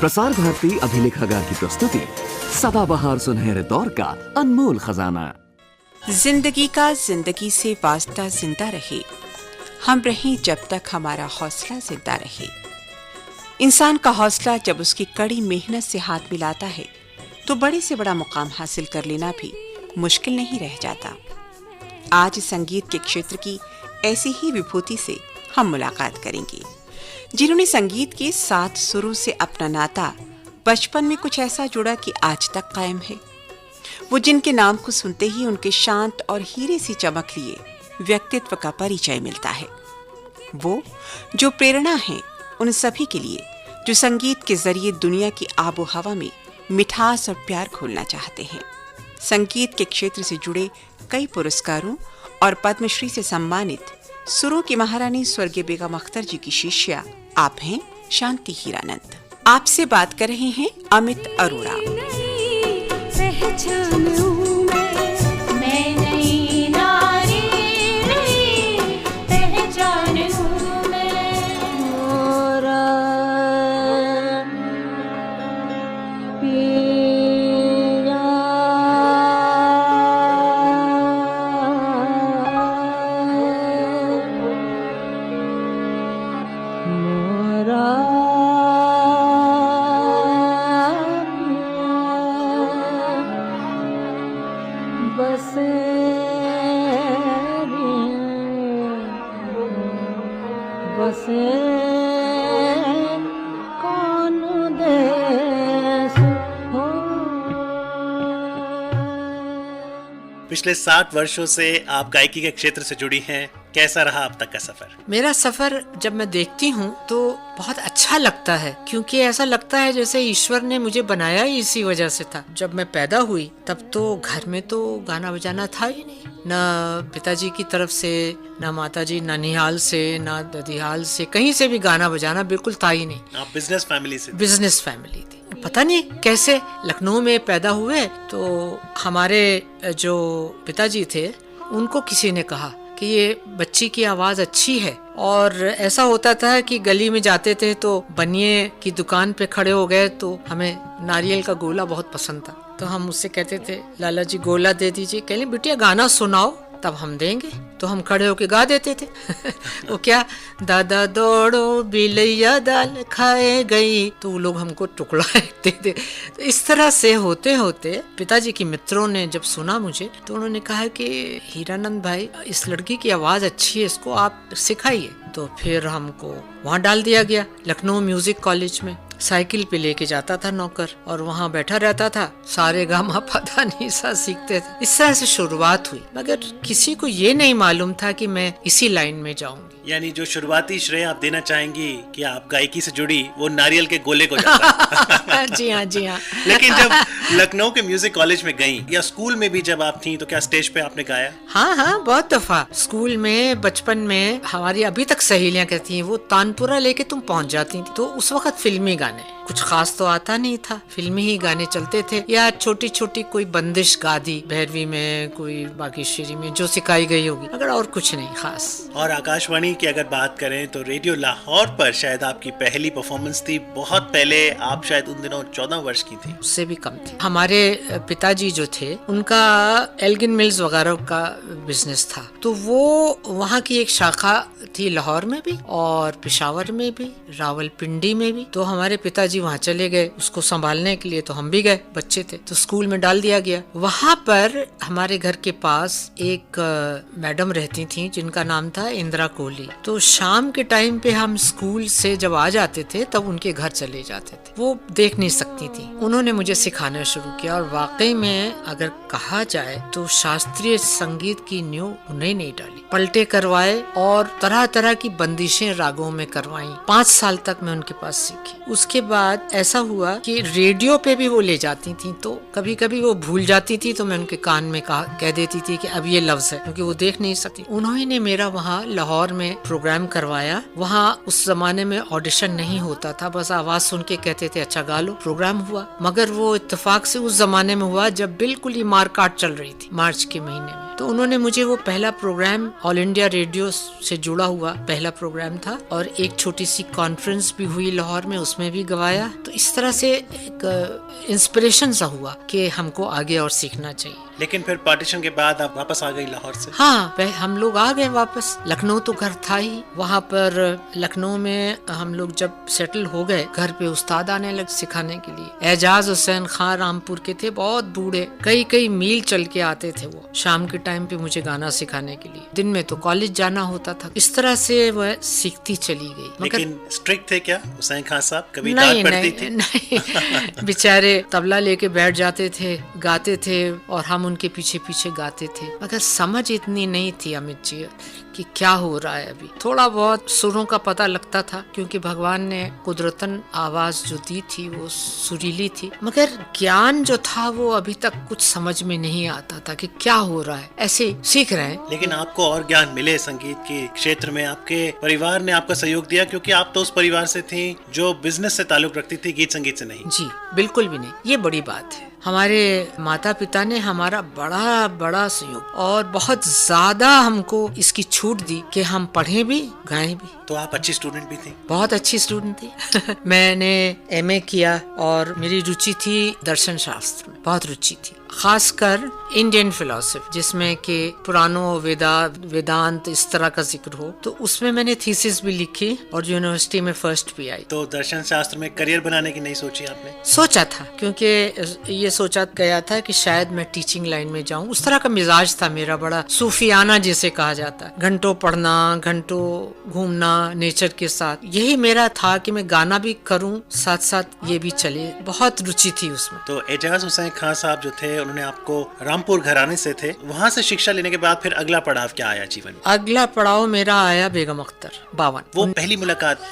प्रसार भारती अभिलेखागार की प्रस्तुति सदाबहार सुनहरे दौर का अनमोल खजाना। जिंदगी का जिंदगी से वास्ता जिंदा रहे, हम रहें जब तक हमारा हौसला जिंदा रहे। इंसान का हौसला जब उसकी कड़ी मेहनत से हाथ मिलाता है तो बड़े से बड़ा मुकाम हासिल कर लेना भी मुश्किल नहीं रह जाता। आज संगीत के क्षेत्र की ऐसी ही विभूति से हम मुलाकात करेंगे, जिन्होंने संगीत के 7 सुरों से अपना नाता बचपन में कुछ ऐसा जुड़ा कि आज तक कायम है। वो जिनके नाम को सुनते ही उनके शांत और हीरे सी चमक लिए व्यक्तित्व का परिचय मिलता है। वो जो प्रेरणा है उन सभी के लिए जो संगीत के जरिए दुनिया की आबो हवा में मिठास और प्यार खोलना चाहते हैं। संगीत के क्षेत्र से जुड़े कई पुरस्कारों और पद्मश्री से सम्मानित सुरों की महारानी स्वर्गीय बेगम अख्तर जी की शिष्या आप हैं शांति हीरानंद। आपसे बात कर रहे हैं अमित अरोड़ा। पिछले 60 वर्षों से आप गायकी के क्षेत्र से जुड़ी हैं, कैसा रहा अब तक का सफर? मेरा सफर जब मैं देखती हूँ तो बहुत अच्छा लगता है, क्योंकि ऐसा लगता है जैसे ईश्वर ने मुझे बनाया ही इसी वजह से था। जब मैं पैदा हुई तब तो घर में तो गाना बजाना था ही नहीं, न पिताजी की तरफ से, न माताजी ननिहाल से, न ददिहाल से, कहीं से भी गाना बजाना बिल्कुल था ही नहीं। आप बिजनेस फैमिली से? बिजनेस फैमिली थी। पता नहीं कैसे लखनऊ में पैदा हुए तो हमारे जो पिताजी थे उनको किसी ने कहा कि ये बच्ची की आवाज अच्छी है। और ऐसा होता था कि गली में जाते थे तो बनिए की दुकान पे खड़े हो गए तो हमें नारियल का गोला बहुत पसंद था, तो हम उससे कहते थे लाला जी गोला दे दीजिए। कह ले बिटिया गाना सुनाओ तब हम देंगे, तो हम खड़े होके गा देते थे। वो क्या दादा दौड़ो बिलैया दाल खाए गई, तो वो लोग हमको टुकड़ा देते थे। तो इस तरह से होते होते पिताजी की मित्रों ने जब सुना मुझे तो उन्होंने कहा कि हीरानंद भाई इस लड़की की आवाज अच्छी है, इसको आप सिखाइए। तो फिर हमको वहाँ डाल दिया गया लखनऊ म्यूजिक कॉलेज में। साइकिल पे लेके जाता था नौकर और वहाँ बैठा रहता था, सारे गामा पता नहीं सा सीखते थे। इस तरह से शुरुआत हुई, मगर किसी को ये नहीं मालूम था कि मैं इसी लाइन में जाऊंगी। यानी जो शुरुआती श्रेय आप देना चाहेंगी कि आप गायकी से जुड़ी, वो नारियल के गोले को जाता है। जी हाँ, जी हाँ। लेकिन जब लखनऊ के म्यूजिक कॉलेज में गई या स्कूल में भी जब आप थी तो क्या स्टेज पे आपने गाया? हाँ हाँ, बहुत दफा स्कूल में बचपन में हमारी अभी तक सहेलियां कहती हैं वो तानपुरा लेके तुम पहुंच जाती थी। तो उस वक्त फिल्मी गाने, कुछ खास तो आता नहीं था, फिल्मी ही गाने चलते थे, या छोटी छोटी कोई बंदिश गा दी भैरवी में, कोई बागेश्वरी में जो सिखाई गई होगी, मगर और कुछ नहीं खास। और आकाशवाणी की अगर बात करें तो रेडियो लाहौर पर शायद आपकी पहली परफॉर्मेंस थी। बहुत पहले आप शायद उन दिनों 14 वर्ष की थी। उससे भी कम थी। हमारे पिताजी जो थे उनका एल्गिन मिल्स वगैरह का बिजनेस था, तो वो वहाँ की एक शाखा थी लाहौर में भी और पेशावर में भी, रावलपिंडी में भी। तो हमारे पिताजी वहाँ चले गए उसको संभालने के लिए, तो हम भी गए, बच्चे थे तो स्कूल में डाल दिया गया। वहाँ पर हमारे घर के पास एक मैडम रहती थी जिनका नाम था इंदिरा कोहली। तो शाम के टाइम पे हम स्कूल से जब आ जाते थे तब उनके घर चले जाते थे, वो देख नहीं सकती थी। उन्होंने मुझे सिखाना शुरू किया और वाकई में अगर कहा जाए तो शास्त्रीय संगीत की नींव उन्हें नहीं डाली, पलटे करवाए और तरह तरह की बंदिशें रागों में करवाई। 5 साल तक मैं उनके पास सीखी। उसके बाद ऐसा हुआ कि रेडियो पे भी वो ले जाती थी, तो कभी कभी वो भूल जाती थी तो मैं उनके कान में कह देती थी कि अब ये लफ्ज है, क्योंकि वो देख नहीं सकती। उन्होंने मेरा वहाँ लाहौर में प्रोग्राम करवाया। वहाँ उस जमाने में ऑडिशन नहीं होता था, बस आवाज सुन के कहते थे अच्छा गा लो। प्रोग्राम हुआ, मगर वो इत्तेफाक से उस जमाने में हुआ जब बिल्कुल ही मारकाट चल रही थी, मार्च के महीने में। तो उन्होंने मुझे वो पहला प्रोग्राम ऑल इंडिया रेडियो से जुड़ा हुआ पहला प्रोग्राम था, और एक छोटी सी कॉन्फ्रेंस भी हुई लाहौर में, उसमें भी गवाया। तो इस तरह से एक इंस्पिरेशन सा हुआ कि हमको आगे और सीखना चाहिए। लेकिन फिर पार्टीशन के बाद आप वापस आ गई लाहौर से? हाँ, हम लोग आ गए वापस। लखनऊ तो घर था ही। वहाँ पर लखनऊ में हम लोग जब सेटल हो गए, घर पे उस्ताद आने लग सिखाने के लिए। एजाज हुसैन खान रामपुर के थे, बहुत बूढ़े, कई मील चल के आते थे वो शाम के टाइम पे मुझे गाना सिखाने के लिए। दिन में तो कॉलेज जाना होता था। इस तरह से वह सीखती चली गई। लेकिन स्ट्रिक्ट थे क्या हुसैन खान साहब? कभी डांट पड़ती थी? नहीं बेचारे तबला लेके बैठ जाते थे, गाते थे और हम उनके पीछे पीछे गाते थे। मगर समझ इतनी नहीं थी अमित जी कि क्या हो रहा है। अभी थोड़ा बहुत सुरों का पता लगता था, क्योंकि भगवान ने कुदरतन आवाज जो दी थी वो सुरीली थी, मगर ज्ञान जो था वो अभी तक कुछ समझ में नहीं आता था कि क्या हो रहा है। ऐसे सीख रहे हैं। लेकिन आपको और ज्ञान मिले संगीत के क्षेत्र में, आपके परिवार ने आपका सहयोग दिया, क्योंकि आप तो उस परिवार से थी जो बिजनेस से ताल्लुक रखती थी, गीत संगीत से नहीं। जी बिल्कुल भी नहीं, ये बड़ी बात है। हमारे माता पिता ने हमारा बड़ा सहयोग और बहुत ज्यादा हमको इसकी छूट दी कि हम पढ़ें भी गाएं भी। तो आप अच्छी स्टूडेंट भी थी? बहुत अच्छी स्टूडेंट थी। मैंने एमए किया और मेरी रुचि थी दर्शन शास्त्र में, बहुत रुचि थी, खासकर इंडियन फिलोसफी, जिसमें कि पुराणों वेदांत इस तरह का जिक्र हो। तो उसमें मैंने थीसिस भी लिखी और यूनिवर्सिटी में फर्स्ट भी आई। तो दर्शन शास्त्र में करियर बनाने की नहीं सोची आपने? सोचा था, क्योंकि ये सोचा गया था कि शायद मैं टीचिंग लाइन में जाऊं। उस तरह का मिजाज था मेरा, बड़ा सूफियाना जिसे कहा जाता है, घंटों पढ़ना, घंटों घूमना नेचर के साथ। यही मेरा था कि मैं गाना भी करूं, साथ साथ ये भी चले। बहुत रुचि थी उसमें। तो एजाज हुसैन खान साहब जो थे, उन्होंने आपको रामपुर घराने से थे, वहाँ से शिक्षा लेने के बाद फिर अगला पड़ाव क्या आया जीवन में? अगला पड़ाव मेरा आया बेगम अख्तर 52। वो पहली मुलाकात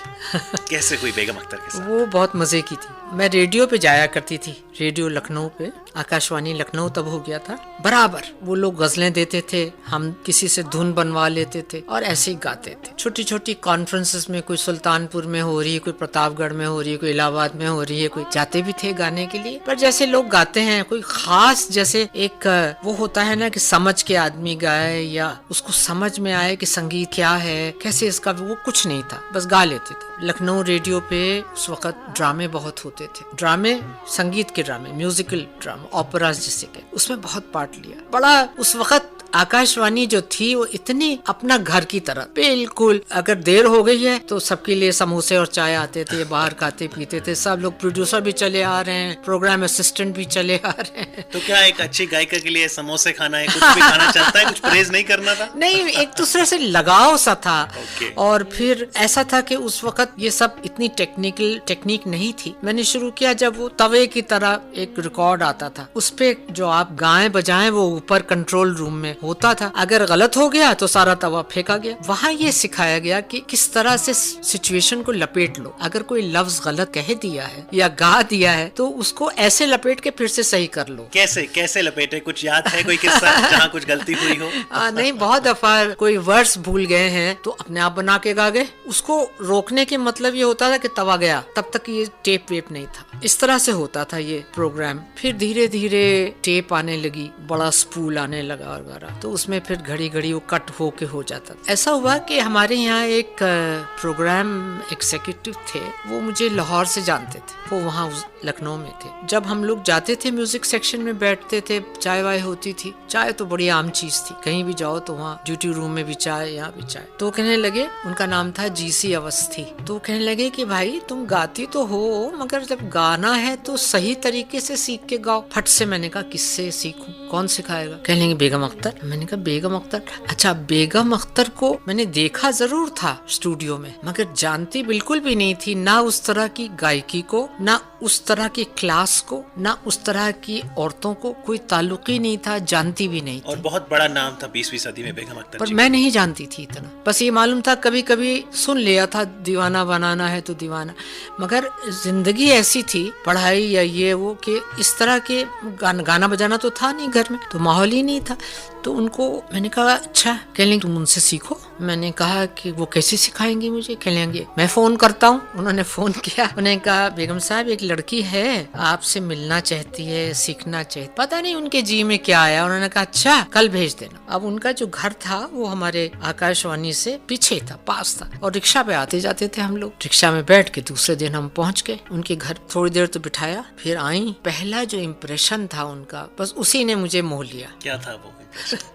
कैसे हुई बेगम अख्तर के साथ? वो बहुत मजे की थी। मैं रेडियो पे जाया करती थी, रेडियो लखनऊ पे, आकाशवाणी लखनऊ तब हो गया था। बराबर वो लोग गजलें देते थे, हम किसी से धुन बनवा लेते थे और ऐसे ही गाते थे। छोटी छोटी कॉन्फ्रेंसेस में, कोई सुल्तानपुर में हो रही है, कोई प्रतापगढ़ में हो रही है, कोई इलाहाबाद में हो रही है, कोई जाते भी थे गाने के लिए। पर जैसे लोग गाते हैं, कोई खास जैसे एक वो होता है ना कि समझ के आदमी गाए या उसको समझ में आए कि संगीत क्या है, कैसे इसका, वो कुछ नहीं था, बस गा लेते थे। लखनऊ रेडियो पे उस वक्त ड्रामे बहुत होते थे, ड्रामे, संगीत के ड्रामे, म्यूजिकल ड्रामा, ओपेराज जिसे कहते, उसमें बहुत पार्ट लिया। बड़ा उस वक्त आकाशवाणी जो थी वो इतनी अपना घर की तरह, बिल्कुल अगर देर हो गई है तो सबके लिए समोसे और चाय आते थे, बाहर खाते पीते थे सब लोग। प्रोड्यूसर भी चले आ रहे हैं, प्रोग्राम असिस्टेंट भी चले आ रहे हैं। तो क्या एक अच्छी गायिका के लिए समोसे खाना है, कुछ भी खाना चाहता है, कुछ परहेज नहीं करना था? नहीं, एक दूसरे से लगाव सा था। और फिर ऐसा था कि उस वक्त ये सब इतनी टेक्निक नहीं थी। मैंने शुरू किया जब वो तवे की तरह एक रिकॉर्ड आता था, उस पे जो आप गाएं बजाएं वो ऊपर कंट्रोल रूम में होता था। अगर गलत हो गया तो सारा तवा फेंका गया। वहाँ ये सिखाया गया कि किस तरह से सिचुएशन को लपेट लो। अगर कोई लफ्ज गलत कह दिया है या गा दिया है तो उसको ऐसे लपेट के फिर से सही कर लो। कैसे लपेटे? कुछ याद है कोई किस्सा जहाँ कुछ गलती हुई हो? नहीं, बहुत दफा कोई वर्ड्स भूल गए हैं तो अपने आप बना के गा गए। उसको रोकने के मतलब ये होता था कि तवा गया, तब तक ये टेप वेप नहीं था। इस तरह से होता था ये प्रोग्राम। फिर धीरे धीरे टेप आने लगी, बड़ा स्पूल आने लगा वगैरह, तो उसमें फिर घड़ी वो कट होके हो जाता था। ऐसा हुआ कि हमारे यहाँ एक प्रोग्राम एग्जीक्यूटिव थे, वो मुझे लाहौर से जानते थे, वो वहाँ लखनऊ में थे। जब हम लोग जाते थे म्यूजिक सेक्शन में बैठते थे, चाय वाय होती थी। चाय तो बड़ी आम चीज थी, कहीं भी जाओ तो वहाँ ड्यूटी रूम में भी चाय, यहाँ भी चाय। तो कहने लगे, उनका नाम था जीसी अवस्थी, तो कहने लगे कि भाई तुम गाती तो हो मगर जब गाना है तो सही तरीके से सीख के गाओ। फट से मैंने कहा किससे सीखूं, कौन सिखाएगा? कहने लगे बेगम अख्तर। मैंने कहा बेगम अख्तर? अच्छा, बेगम अख्तर को मैंने देखा जरूर था स्टूडियो में, मगर जानती बिल्कुल भी नहीं थी, ना उस तरह की गायकी को, ना उस तरह की क्लास को, ना उस तरह की औरतों को, कोई ताल्लुक ही नहीं था, जानती भी नहीं थी। और बहुत बड़ा नाम था 20वीं सदी में बेगम अख्तर पर जी। मैं नहीं जानती थी इतना, बस ये मालूम था, कभी कभी सुन लिया था दीवाना बनाना है तो दीवाना, मगर जिंदगी ऐसी थी, पढ़ाई या ये वो, कि इस तरह के गाना बजाना तो था नहीं घर में, तो माहौल ही नहीं था। तो उनको मैंने कहा अच्छा, कहने तुम उनसे सीखो। मैंने कहा कि वो कैसे सिखाएंगी मुझे, खेलेंगे, मैं फोन करता हूँ। उन्होंने फोन किया, उन्होंने कहा बेगम साहब एक लड़की है आपसे मिलना चाहती है, सीखना चाहती, पता नहीं उनके जी में क्या आया। उन्होंने कहा अच्छा कल भेज देना। अब उनका जो घर था वो हमारे आकाशवाणी से पीछे था, पास था, और रिक्शा पे आते जाते थे हम लोग। रिक्शा में बैठ के दूसरे दिन हम पहुँच गए उनके घर। थोड़ी देर तो बिठाया, फिर आई। पहला जो इम्प्रेशन था उनका, बस उसी ने मुझे मोह लिया। क्या था वो?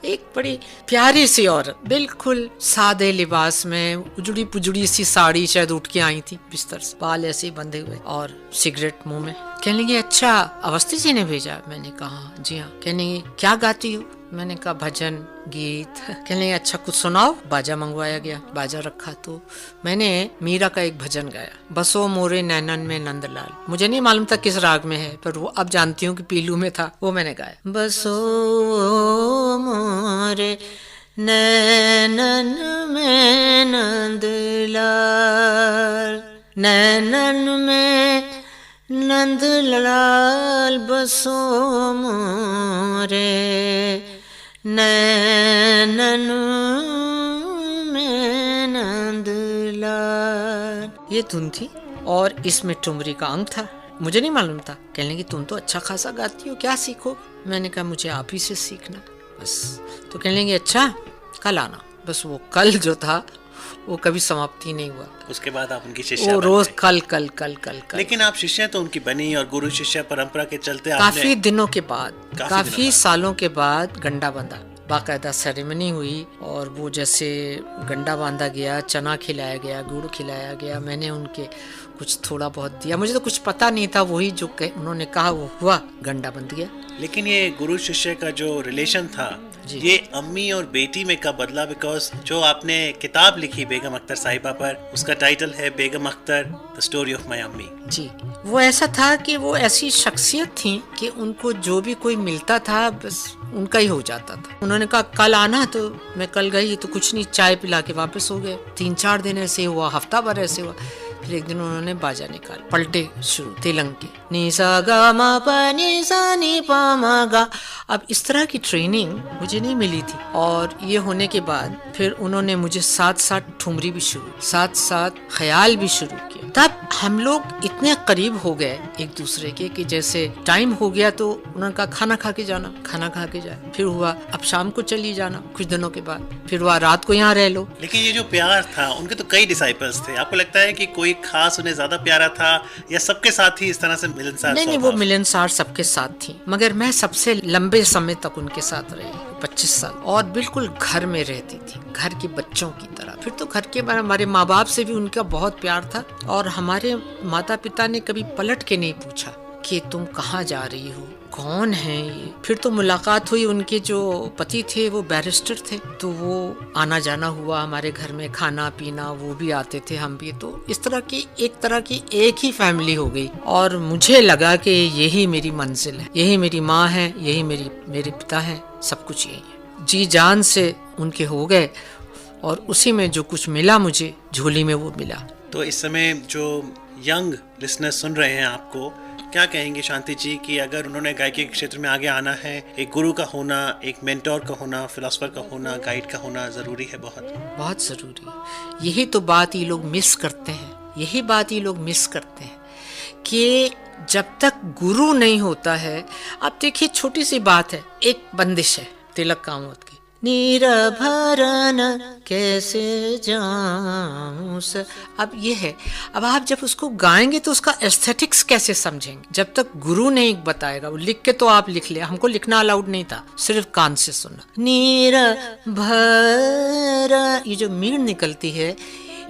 एक बड़ी प्यारी सी औरत, बिल्कुल सादे लिबास में, उजड़ी पुजड़ी सी साड़ी शायद उठ के आई थी बिस्तर से, बाल ऐसे ही बंधे हुए और सिगरेट मुंह में। कहने लगी अच्छा अवस्थी जी ने भेजा? मैंने कहा जी हाँ। कहने लगी क्या गाती हो? मैंने कहा भजन गीत। कहने लगी अच्छा कुछ सुनाओ। बाजा मंगवाया गया, बाजा रखा तो मैंने मीरा का एक भजन गाया, बसो मोरे नैनन में नंदलाल। मुझे नहीं मालूम था किस राग में है, पर वो अब जानती हूँ कि पीलू में था, वो मैंने गाया। बसो मोरे नैनन में नंदलाल, नैनन में नंदलाल, बसो मोरे नैनन में नंदलाल। ये धुन थी और इसमें ठुमरी का अंग था। मुझे नहीं मालूम था। कहने लगी तुम तो अच्छा खासा गाती हो, क्या सीखो? मैंने कहा मुझे आप ही से सीखना बस। तो कहने लगी अच्छा कल आना। बस वो कल जो था वो कभी समाप्ति नहीं हुआ। उसके बाद आप उनकी शिष्या वो रोज कल कल कल कल कल। लेकिन आप शिष्या तो उनकी बनी, और गुरु शिष्य परंपरा के चलते काफी दिनों के बाद, काफी सालों के बाद गंडा बंधा, बाकायदा सेरेमनी हुई, और वो जैसे गंडा बांधा गया, चना खिलाया गया, गुड़ खिलाया गया। मैंने उनके कुछ थोड़ा बहुत दिया, मुझे तो कुछ पता नहीं था, वही जो उन्होंने कहा वो हुआ, गंडा बंध गया। लेकिन ये गुरु शिष्य का जो रिलेशन था ये अम्मी और बेटी में कब बदला? बिकॉज जो आपने किताब लिखी बेगम अख्तर साहिबा पर, उसका टाइटल है Begum Akhtar the story of my Ammi. जी, वो ऐसा था कि वो ऐसी शख्सियत थी कि उनको जो भी कोई मिलता था बस उनका ही हो जाता था। उन्होंने कहा कल आना, तो मैं कल गई तो कुछ नहीं, चाय पिला के वापस हो गए। 3-4 दिन ऐसे हुआ, हफ्ता भर ऐसे हुआ। फिर एक दिन उन्होंने बाजा निकाल, पलटे शुरू तेलंग के, नी सा गा मा पा नी सा नी पा मा गा। अब इस तरह की ट्रेनिंग मुझे नहीं मिली थी, और ये होने के बाद फिर उन्होंने मुझे साथ साथ ठुमरी भी शुरू, साथ साथ ख्याल भी शुरू किया। तब हम लोग इतने करीब हो गए एक दूसरे के कि जैसे टाइम हो गया तो उन्होंने कहा खाना खा के जाना, खाना खा के जाए। फिर हुआ अब शाम को चली जाना कुछ दिनों के बाद, फिर हुआ रात को यहाँ रह लो। लेकिन ये जो प्यार था, उनके तो कई डिसाइपल्स थे, आपको लगता है कि कोई खास उन्हें ज्यादा प्यारा था, या सबके साथ ही इस तरह से मिलनसार? नहीं, वो मिलनसार सबके साथ थी, मगर मैं सबसे लंबे समय तक उनके साथ रही, 25 साल, और बिल्कुल घर में रहती थी, घर के बच्चों की तरह। फिर तो घर के हमारे माँ बाप से भी उनका बहुत प्यार था, और हमारे माता पिता ने कभी पलट के नहीं पूछा कि तुम कहाँ जा रही हो, कौन है ये। फिर तो मुलाकात हुई, उनके जो पति थे वो बैरिस्टर थे, तो वो आना जाना हुआ हमारे घर में, खाना पीना, वो भी आते थे, हम भी। तो इस तरह की एक ही फैमिली हो गई, और मुझे लगा कि यही मेरी मंजिल है, यही मेरी माँ है, यही मेरे पिता है, सब कुछ यही है। जी जान से उनके हो गए, और उसी में जो कुछ मिला मुझे झोली में वो मिला। तो इस समय जो यंग लिसनर्स सुन रहे हैं आपको, क्या कहेंगे शांति जी कि अगर उन्होंने गायकी के क्षेत्र में आगे आना है, एक गुरु का होना, एक मेंटोर का होना, फिलोसोफर का होना, गाइड का होना जरूरी है? बहुत जरूरी है। यही तो बात ये लोग मिस करते हैं, यही बात ये लोग मिस करते हैं कि जब तक गुरु नहीं होता है। आप देखिए छोटी सी बात है, एक बंदिश है तिलक कामत की, निरभरन कैसे जाऊं सर। अब ये है, अब आप जब उसको गाएंगे तो उसका एस्थेटिक्स कैसे समझेंगे? जब तक गुरु नहीं बताएगा। वो लिख के तो आप लिख ले, हमको लिखना अलाउड नहीं था, सिर्फ कान से सुनना। निरभर, ये जो मीण निकलती है,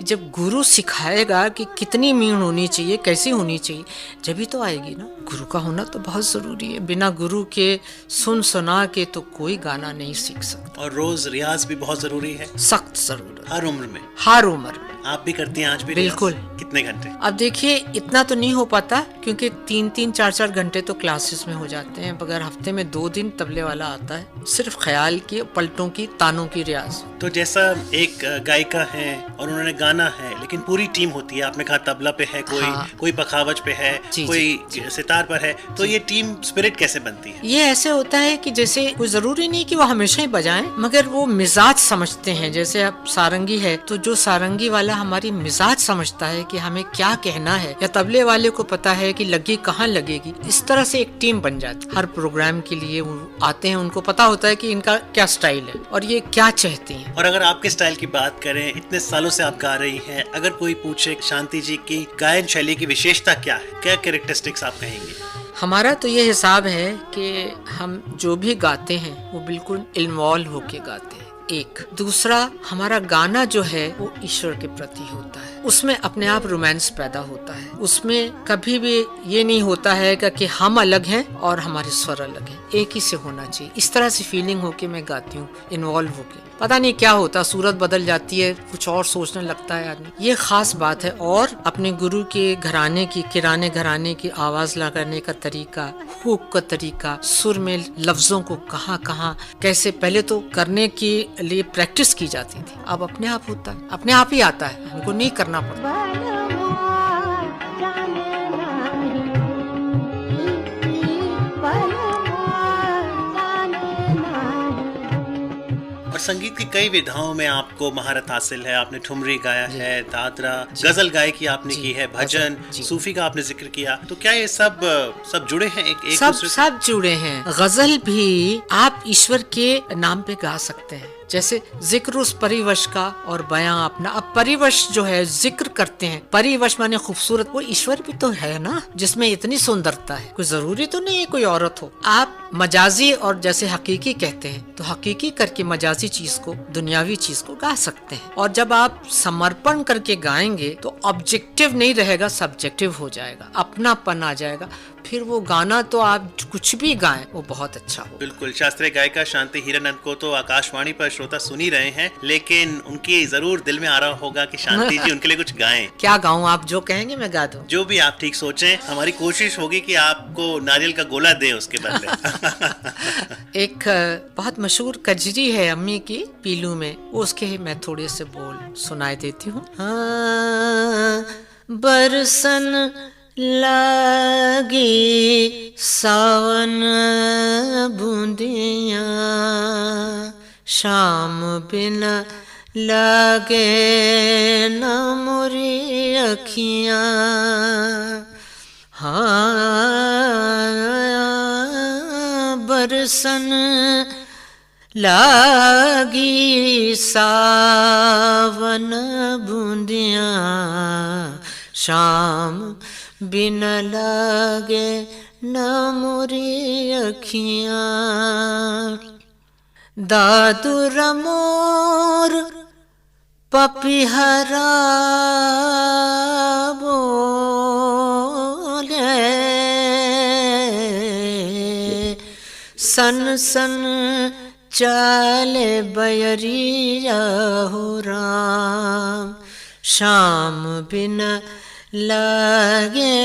जब गुरु सिखाएगा कि कितनी मीण होनी चाहिए, कैसी होनी चाहिए, जब भी तो आएगी ना। गुरु का होना तो बहुत जरूरी है, बिना गुरु के सुना के तो कोई गाना नहीं सीख सकता। और रोज रियाज भी बहुत जरूरी है, सख्त जरूरत, हर उम्र में, हर उम्र में। आप भी करती हैं आज भी? बिल्कुल। कितने घंटे? अब देखिए, इतना तो नहीं हो पाता क्योंकि 3-4 घंटे तो क्लासेस में हो जाते हैं, मगर हफ्ते में 2 दिन तबले वाला आता है, सिर्फ ख्याल की, पलटों की, तानों की रियाज। तो जैसा एक गायिका है और उन्होंने गाना है, लेकिन पूरी टीम होती है, आपने कहा तबला पे है कोई, हाँ। कोई पखावज पे है, जी, कोई सितार पर है, तो ये टीम स्पिरिट कैसे बनती है? ये ऐसे होता है कि जैसे कोई जरूरी नहीं कि वो हमेशा ही बजाएं, मगर वो मिजाज समझते हैं। जैसे अब सारंगी है तो जो सारंगी वाला हमारी मिजाज समझता है कि हमें क्या कहना है, या तबले वाले को पता है कि लगी कहाँ लगेगी, इस तरह से एक टीम बन जाती है। हर प्रोग्राम के लिए वो आते हैं, उनको पता होता है कि इनका क्या स्टाइल है और ये क्या चाहती हैं। और अगर आपके स्टाइल की बात करें, इतने सालों से आप गा रही हैं, अगर कोई पूछे शांति जी की गायन शैली की विशेषता क्या है, क्या कैरेक्टरिस्टिक्स आप कहेंगे? हमारा तो ये हिसाब है कि हम जो भी गाते हैं वो बिल्कुल इन्वॉल्व होके गाते हैं। एक दूसरा, हमारा गाना जो है वो ईश्वर के प्रति होता है, उसमें अपने आप रोमांस पैदा होता है। उसमें कभी भी ये नहीं होता है कि हम अलग हैं और हमारे स्वर अलग हैं, एक ही से होना चाहिए। इस तरह से फीलिंग होके मैं गाती हूँ, इन्वॉल्व होके। पता नहीं क्या होता, सूरत बदल जाती है, कुछ और सोचने लगता है आदमी। ये खास बात है। और अपने गुरु के घराने की, किराने घराने की आवाज लगाने का तरीका, हुक का तरीका, सुर में लफ्जों को कहाँ कहाँ कैसे, पहले तो करने के लिए प्रैक्टिस की जाती थी, अब अपने आप होता है, अपने आप ही आता है, हमको नहीं करना पड़ता। और संगीत की कई विधाओं में आपको महारत हासिल है। आपने ठुमरी गाया है, दादरा, गजल गायकी आपने की है, भजन, सूफी का आपने जिक्र किया। तो क्या ये सब जुड़े हैं एक दूसरे से? सब जुड़े हैं। गजल भी आप ईश्वर के नाम पे गा सकते हैं, जैसे जिक्र उस परिवश का और बयां अपना। अब परिवश जो है जिक्र करते हैं, परिवश माने खूबसूरत, वो ईश्वर भी तो है ना, जिसमें इतनी सुंदरता है। कोई जरूरी तो नहीं है कोई औरत हो। आप मजाजी और जैसे हकीकी कहते हैं, तो हकीकी करके मजाजी चीज को, दुनियावी चीज को गा सकते हैं। और जब आप समर्पण करके गाएंगे तो ऑब्जेक्टिव नहीं रहेगा, सब्जेक्टिव हो जाएगा, अपनापन आ जाएगा। फिर वो गाना तो आप कुछ भी गाएं वो बहुत अच्छा हो। बिल्कुल। शास्त्रीय गायिका शांति हीरानंद को तो आकाशवाणी पर श्रोता सुन ही रहे हैं, लेकिन उनकी जरूर दिल में आ रहा होगा कि शांति जी उनके लिए कुछ गाएं। क्या गाऊं? आप जो कहेंगे मैं गा दूं। जो भी आप ठीक सोचें, हमारी कोशिश होगी कि आपको नारियल का गोला दे उसके बदले। एक बहुत मशहूर कजरी है अम्मी की, पीलू में, उसके मैं थोड़े से बोल सुनाई देती हूँ। बरसन लागी सावन बूंदियाँ, शाम बिना लागे न मोरी अखियाँ। बरसन लागी सावन बूंदियाँ, शाम बिन लागे न मोरी अखियाँ। दादुर मोर पपिहरा बोले, सन सन चाले बयरिया हो राम, शाम बिना लागे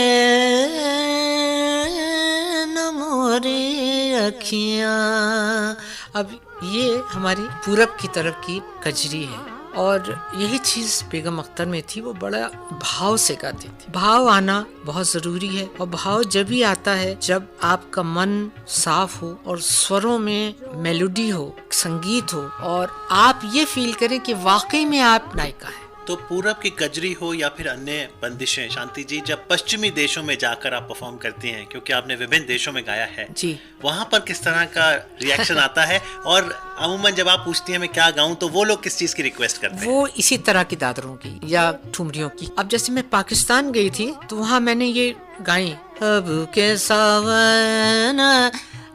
न मोरी अखियाँ। अब ये हमारी पूरब की तरफ की कजरी है, और यही चीज बेगम अख्तर में थी, वो बड़ा भाव से गाती थी। भाव आना बहुत जरूरी है, और भाव जब भी आता है जब आपका मन साफ हो और स्वरों में मेलोडी हो, संगीत हो, और आप ये फील करें कि वाकई में आप नायिका है। तो पूरब की कजरी हो या फिर अन्य बंदिशें, शांति जी जब पश्चिमी देशों में जाकर आप परफॉर्म करती हैं, क्योंकि आपने विभिन्न देशों में गाया है जी, वहाँ पर किस तरह का रिएक्शन आता है? और अमूमन जब आप पूछती हैं मैं क्या गाऊं, तो वो लोग किस चीज की रिक्वेस्ट करते हैं? वो इसी तरह की दादरों की या ठुमरियों की। अब जैसे मैं पाकिस्तान गई थी तो वहाँ मैंने ये गाई, अब के सावन,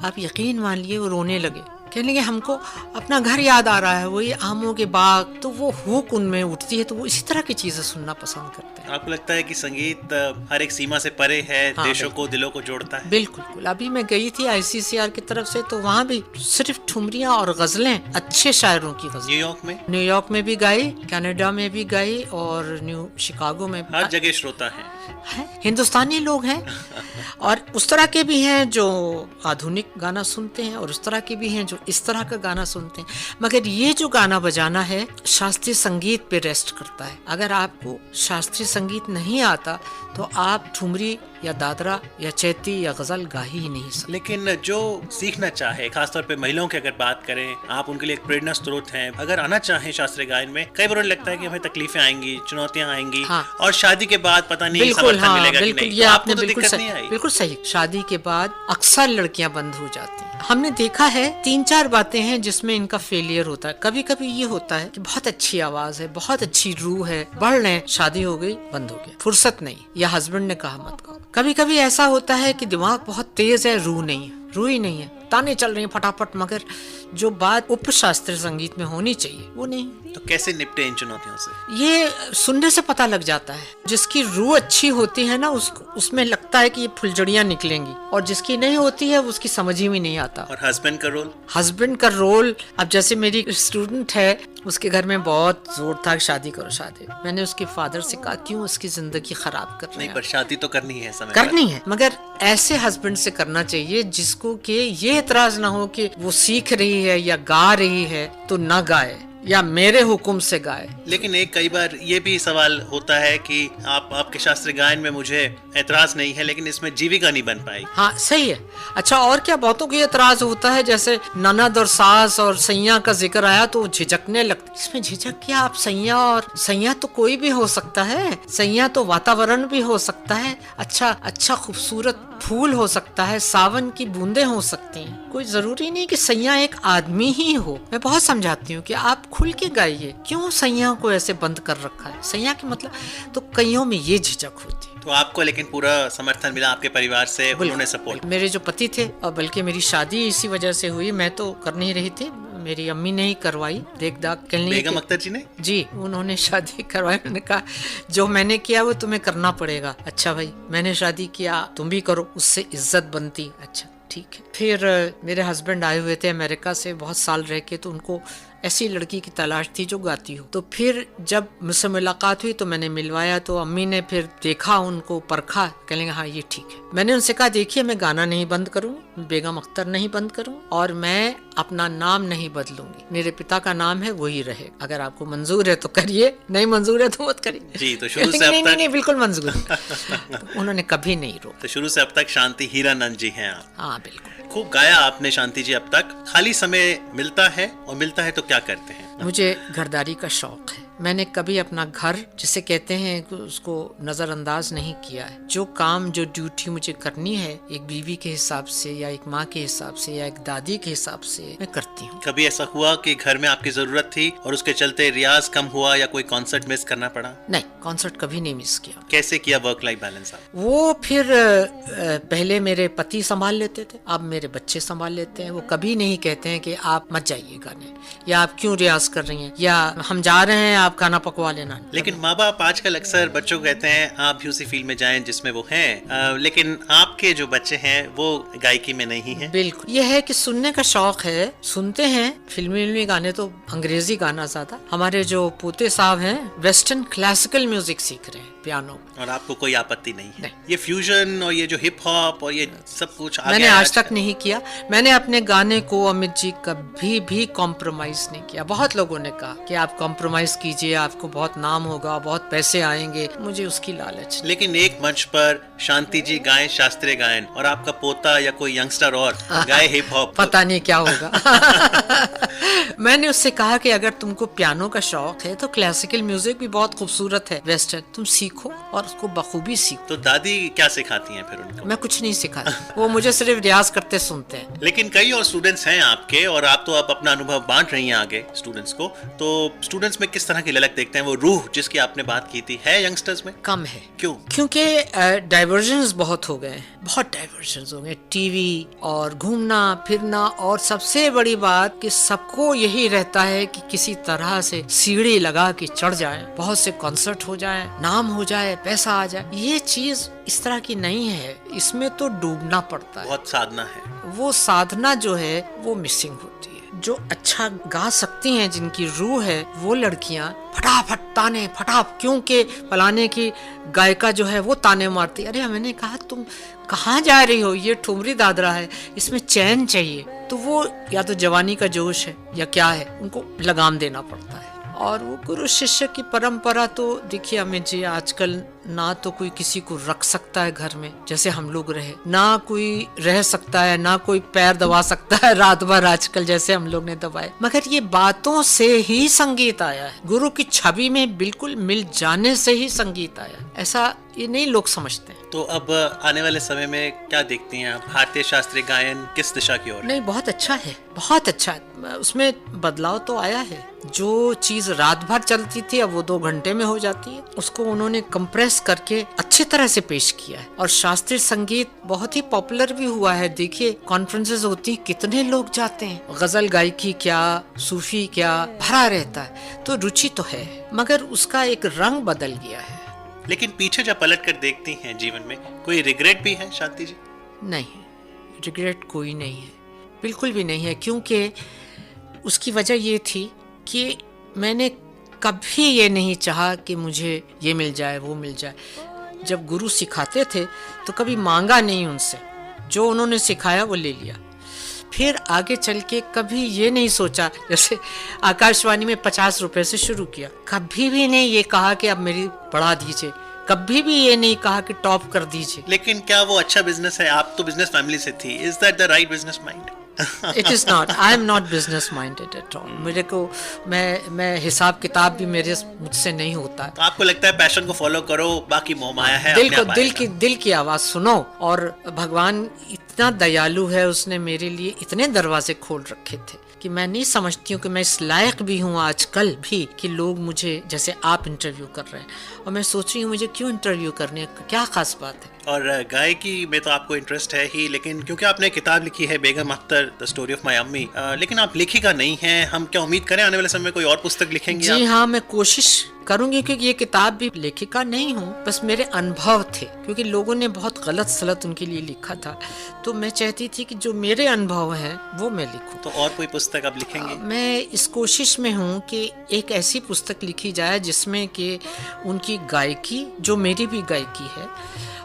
आप यकीन मान लिए वो रोने लगे, कहने लगे हमको अपना घर याद आ रहा है, वही आमों के बाग, तो वो हुक उनमें उठती है, तो वो इसी तरह की चीजें सुनना पसंद करते हैं। आपको लगता है कि संगीत हर एक सीमा से परे है, हाँ, देशों को, दिलों को जोड़ता है? बिल्कुल। अभी मैं गई थी ICCR की तरफ से, तो वहाँ भी सिर्फ ठुमरियाँ और गजलें, अच्छे शायरों की गजलें। न्यूयॉर्क में भी गाई, कनाडा में भी गाई और न्यू शिकागो में भी। हर जगह श्रोता है हिंदुस्तानी लोग हैं और उस तरह के भी हैं जो आधुनिक गाना सुनते हैं और उस तरह के भी हैं जो इस तरह का गाना सुनते हैं। मगर ये जो गाना बजाना है शास्त्रीय संगीत पे रेस्ट करता है। अगर आपको शास्त्रीय संगीत नहीं आता तो आप ठुमरी या दादरा या चैती या गजल गा ही नहीं सकते। लेकिन जो सीखना चाहे, खासतौर पे महिलाओं की अगर बात करें, आप उनके लिए एक प्रेरणा स्रोत हैं। अगर आना चाहें शास्त्रीय गायन में, कई बार लगता है कि हमें तकलीफें आएंगी, चुनौतियां आएंगी, हाँ। और शादी के बाद पता नहीं समर्थन मिलेगा कि नहीं। ये तो आपने आपको तो बिल्कुल दिक्कत सही, नहीं आई? बिल्कुल सही। शादी के बाद अक्सर लड़कियां बंद हो जाती हैं। हमने देखा है 3-4 बातें हैं जिसमें इनका फेलियर होता है। कभी कभी ये होता है कि बहुत अच्छी आवाज है, बहुत अच्छी रूह है, बढ़ रहे हैं, शादी हो गई, बंद हो गया, फुर्सत नहीं, या हस्बैंड ने कहा मत कहो। कभी कभी ऐसा होता है कि दिमाग बहुत तेज है, रूह नहीं है, रूह ही नहीं है, ताने चल रही हैं फटाफट, मगर जो बात उप शास्त्रीय संगीत में होनी चाहिए वो नहीं। तो कैसे निपटे इन चुनौतियों से? ये सुनने से पता लग जाता है। जिसकी रूह अच्छी होती है ना, उसमें लगता है कि ये फुलझड़ियां निकलेंगी, और जिसकी नहीं होती है उसकी समझ ही में नहीं आता। और हस्बैंड का रोल? हस्बैंड का रोल, अब जैसे मेरी स्टूडेंट है, उसके घर में बहुत जोर था शादी करो शादी। मैंने उसके फादर से कहा क्यों उसकी जिंदगी खराब कर रहे हैं? नहीं, पर शादी तो करनी है, समय करनी है, मगर ऐसे हस्बैंड से करना चाहिए जिसको कि ये एतराज ना हो कि वो सीख रही है या गा रही है तो ना गाए, या मेरे हुक्म से गाए। लेकिन एक कई बार ये भी सवाल होता है कि आपके शास्त्रीय गायन में मुझे एतराज नहीं है, लेकिन इसमें जीविका नहीं बन पाई। हाँ सही है। अच्छा, और क्या बहुतों को एतराज होता है, जैसे ननद और सास और सैया का जिक्र आया तो झिझकने लगती। इसमें झिझक क्या, आप सैया, और सैया तो कोई भी हो सकता है, सैया तो वातावरण भी हो सकता है, अच्छा खूबसूरत फूल हो सकता है, सावन की बूंदें हो सकती हैं। कोई जरूरी नहीं कि सैया एक आदमी ही हो। मैं बहुत समझाती हूँ कि आप खुल के गाइए, क्यों सैया को ऐसे बंद कर रखा है? सैया के मतलब तो कईयों में ये झिझक होती है। तो आपको लेकिन पूरा समर्थन मिला आपके परिवार से, उन्होंने सपोर्ट? मेरे जो पति थे, और बल्कि मेरी शादी इसी वजह से हुई, मैं तो कर नहीं रही थी, मेरी अम्मी ने ही करवाई, देख दाख कहने। बेगम अख्तर जी ने? जी, उन्होंने शादी करवाई। उन्होंने कहा जो मैंने किया वो तुम्हें करना पड़ेगा। अच्छा भाई, मैंने शादी किया, तुम भी करो, उससे इज्जत बनती। अच्छा ठीक है। फिर मेरे हस्बैंड आए हुए थे अमेरिका से, बहुत साल रह के, तो उनको ऐसी लड़की की तलाश थी जो गाती हो। तो फिर जब मुझसे मुलाकात हुई तो मैंने मिलवाया, तो अम्मी ने फिर देखा, उनको परखा, कहेंगे हाँ ये ठीक है। मैंने उनसे कहा देखिए मैं गाना नहीं बंद करूँ, बेगम अख्तर नहीं बंद करूँ, और मैं अपना नाम नहीं बदलूंगी, मेरे पिता का नाम है वही रहे। अगर आपको मंजूर है तो करिए, नहीं मंजूर है तो मत करिए। जी, तो शुरू से अब तक नहीं बिल्कुल मंजूर तो उन्होंने कभी नहीं रोका। तो शुरू से अब तक शांति हीरानंद जी हैं आप? हाँ बिल्कुल। खूब गाया आपने शांति जी अब तक। खाली समय मिलता है, और मिलता है तो क्या करते हैं? मुझे घरदारी का शौक है। मैंने कभी अपना घर जिसे कहते हैं उसको नजरअंदाज नहीं किया है। जो काम, जो ड्यूटी मुझे करनी है एक बीवी के हिसाब से, या एक माँ के हिसाब से, या एक दादी के हिसाब से, मैं करती हूँ। कभी ऐसा हुआ कि घर में आपकी जरूरत थी और उसके चलते रियाज कम हुआ या कोई कॉन्सर्ट मिस करना पड़ा? नहीं, कॉन्सर्ट कभी नहीं मिस किया। कैसे किया वर्क लाइफ बैलेंस आप? वो फिर पहले मेरे पति संभाल लेते थे, अब मेरे बच्चे संभाल लेते हैं। वो कभी नहीं कहते हैं कि आप मत जाइए गाने, या आप क्यों रियाज कर रही हैं, या हम जा रहे हैं आप खाना पकवा लेना। लेकिन माँ बाप आजकल अक्सर बच्चों को कहते हैं आप भी उसी फील्ड में जाएं जिसमें वो हैं, लेकिन आपके जो बच्चे हैं वो गायकी में नहीं हैं। बिल्कुल, ये है कि सुनने का शौक है, सुनते हैं फिल्मी गाने, तो अंग्रेजी गाना ज्यादा। हमारे जो पोते साहब हैं वेस्टर्न क्लासिकल म्यूजिक सीख रहे हैं, पियानो। और आपको कोई आपत्ति नहीं है? ये फ्यूजन और ये जो हिप हॉप और ये सब कुछ मैंने आज तक नहीं किया। मैंने अपने गाने को, अमित जी, कभी भी कॉम्प्रोमाइज नहीं किया। बहुत लोगों ने कहा कि आप कॉम्प्रोमाइज कीजिए, आपको बहुत नाम होगा, बहुत पैसे आएंगे, मुझे उसकी लालच। लेकिन एक मंच पर शांति जी गाएं शास्त्रीय गायन और आपका पोता या कोई यंगस्टर और गाए हिप हॉप, पता नहीं क्या होगा। मैंने उससे कहा कि अगर तुमको पियानो का शौक है तो क्लासिकल म्यूजिक भी बहुत खूबसूरत है, वेस्टर्न, तुम सीखो और उसको बखूबी सीखो। तो दादी क्या सिखाती हैं फिर उनको? मैं कुछ नहीं सिखाती, वो मुझे सिर्फ रियाज करते सुनते हैं। लेकिन कई और स्टूडेंट्स हैं आपके, और आप तो अब अपना अनुभव बांट रही हैं आगे स्टूडेंट्स को, तो स्टूडेंट्स में किस तरह की ललक देखते हैं, वो रूह जिसकी आपने बात की थी, है यंगस्टर्स में? कम है। क्यों? क्योंकि डाइवर्जन्स बहुत हो गए हैं, बहुत डाइवर्जन्स हो गए, टीवी और घूमना फिरना, और सबसे बड़ी बात कि सबको यही रहता है कि किसी तरह से सीढ़ी लगा के चढ़ जाए, बहुत से कॉन्सर्ट हो जाए, नाम हो जाए, पैसा आ जाए। ये चीज इस तरह की नहीं है, इसमें तो डूबना पड़ता है, बहुत साधना है। वो साधना जो है वो मिसिंग होती है। जो अच्छा गा सकती हैं, जिनकी रूह है, वो लड़कियां फटाफट ताने फटाफ, क्योंकि फलाने की गायिका जो है वो ताने मारती, अरे मैंने कहा तुम कहाँ जा रही हो, ये ठुमरी दादरा है, इसमें चैन चाहिए। तो वो या तो जवानी का जोश है या क्या है, उनको लगाम देना पड़ता है। और वो गुरु शिष्य की परंपरा तो देखिए अमित जी, आजकल ना तो कोई किसी को रख सकता है घर में जैसे हम लोग रहे, ना कोई रह सकता है, ना कोई पैर दबा सकता है रात भर आजकल जैसे हम लोग ने दबाए। मगर ये बातों से ही संगीत आया है, गुरु की छवि में बिल्कुल मिल जाने से ही संगीत आया, ऐसा ये नहीं लोग समझते हैं। तो अब आने वाले समय में क्या देखती हैं आप? भारतीय शास्त्रीय गायन किस दिशा की ओर? नहीं, बहुत अच्छा है, बहुत अच्छा है। उसमें बदलाव तो आया है। जो चीज रात भर चलती थी अब वो 2 घंटे में हो जाती है, उसको उन्होंने कंप्रेस करके अच्छी तरह से पेश किया है। और शास्त्रीय संगीत बहुत ही पॉपुलर भी हुआ है। देखिए कॉन्फ्रेंसेस होती हैं, कितने लोग जाते हैं, गजल गायकी क्या, सूफी क्या, भरा रहता है। तो रुचि तो है, मगर उसका एक रंग बदल गया है। लेकिन पीछे जब पलट कर देखती हैं जीवन में, कोई रिग्रेट भी है शांति जी? नहीं, रिग्रेट कोई नहीं है, बिल्कुल भी नहीं है। क्योंकि उसकी वजह ये थी कि मैंने कभी ये नहीं चाहा कि मुझे ये मिल जाए वो मिल जाए। जब गुरु सिखाते थे तो कभी मांगा नहीं उनसे, जो उन्होंने सिखाया वो ले लिया। फिर आगे चल के कभी ये नहीं सोचा, जैसे आकाशवाणी में 50 रुपए से शुरू किया, कभी भी नहीं ये कहा कि अब मेरी बढ़ा दीजिए, कभी भी ये नहीं कहा कि टॉप कर दीजिए। लेकिन क्या वो अच्छा बिजनेस है? आप तो बिजनेस फैमिली से थी, is that the right business mind? It is not. I am not business minded at all. मेरे को मैं हिसाब किताब भी मुझसे नहीं होता है। तो आपको लगता है पैशन को फॉलो करो, बाकी मोह माया है, दिल अपने को आप आएगा। दिल की आवाज सुनो। और भगवान इतना दयालु है, उसने मेरे लिए इतने दरवाजे खोल रखे थे कि मैं नहीं समझती हूँ कि मैं इस लायक भी हूँ आजकल भी कि लोग मुझे, जैसे आप इंटरव्यू कर रहे हैं, और मैं सोच रही हूँ मुझे क्यों इंटरव्यू करने, क्या खास बात है। और गायकी में तो आपको इंटरेस्ट है ही, लेकिन क्योंकि आपने किताब लिखी है Begum Akhtar the story of my Ammi, लेकिन आप लेखिका नहीं हैं, हम क्या उम्मीद करें आने वाले समय में कोई और पुस्तक लिखेंगी? जी हाँ, मैं कोशिश करूंगी, क्योंकि ये किताब भी लेखिका नहीं हूँ, बस मेरे अनुभव थे, क्योंकि लोगों ने बहुत गलत सलत उनके लिए लिखा था, तो मैं चाहती थी कि जो मेरे अनुभव हैं वो मैं लिखूं। तो और कोई पुस्तक आप लिखेंगे? मैं इस कोशिश में हूँ कि एक ऐसी पुस्तक लिखी जाए जिसमें कि उनकी गायकी, जो मेरी भी गायकी है,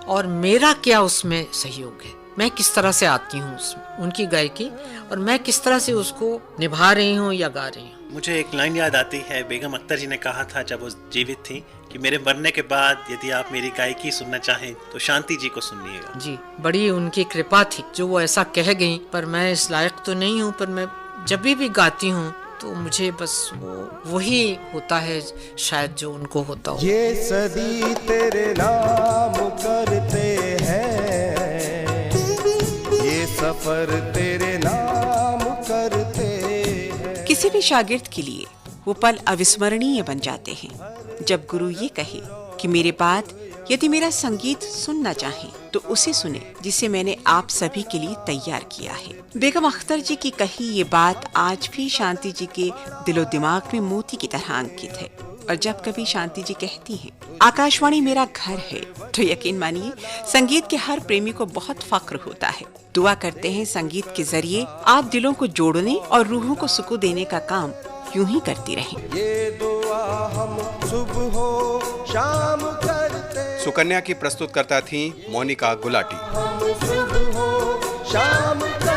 और मेरा क्या उसमें सहयोग है, मैं किस तरह से आती हूँ उसमें उनकी गायकी, और मैं किस तरह से उसको निभा रही हूँ या गा रही हूँ। मुझे एक लाइन याद आती है, बेगम अख्तर जी ने कहा था जब वो जीवित थी कि मेरे मरने के बाद यदि आप मेरी गायकी सुनना चाहें तो शांति जी को सुनिएगा। जी, बड़ी उनकी कृपा थी जो वो ऐसा कह गई, पर मैं इस लायक तो नहीं हूँ, पर मैं जब भी गाती हूँ तो मुझे बस वही होता है शायद जो उनको होता हो। ये सदी तेरे नाम करते हैं, ये सफर तेरे नाम करते हैं। किसी भी शागिर्द के लिए वो पल अविस्मरणीय बन जाते हैं जब गुरु ये कहे कि मेरे बाद यदि मेरा संगीत सुनना चाहें तो उसे सुने जिसे मैंने आप सभी के लिए तैयार किया है। बेगम अख्तर जी की कही ये बात आज भी शांति जी के दिलो दिमाग में मोती की तरह अंकित है। और जब कभी शांति जी कहती हैं, आकाशवाणी मेरा घर है, तो यकीन मानिए संगीत के हर प्रेमी को बहुत फक्र होता है। दुआ करते हैं संगीत के जरिए आप दिलों को जोड़ने और रूहों को सुकून देने का काम यूं ही करती रहें। ये दुआ हम सुबह हो शाम करते। सुकन्या की प्रस्तुतकर्ता थी मोनिका गुलाटी। हम सुबह हो शाम करते।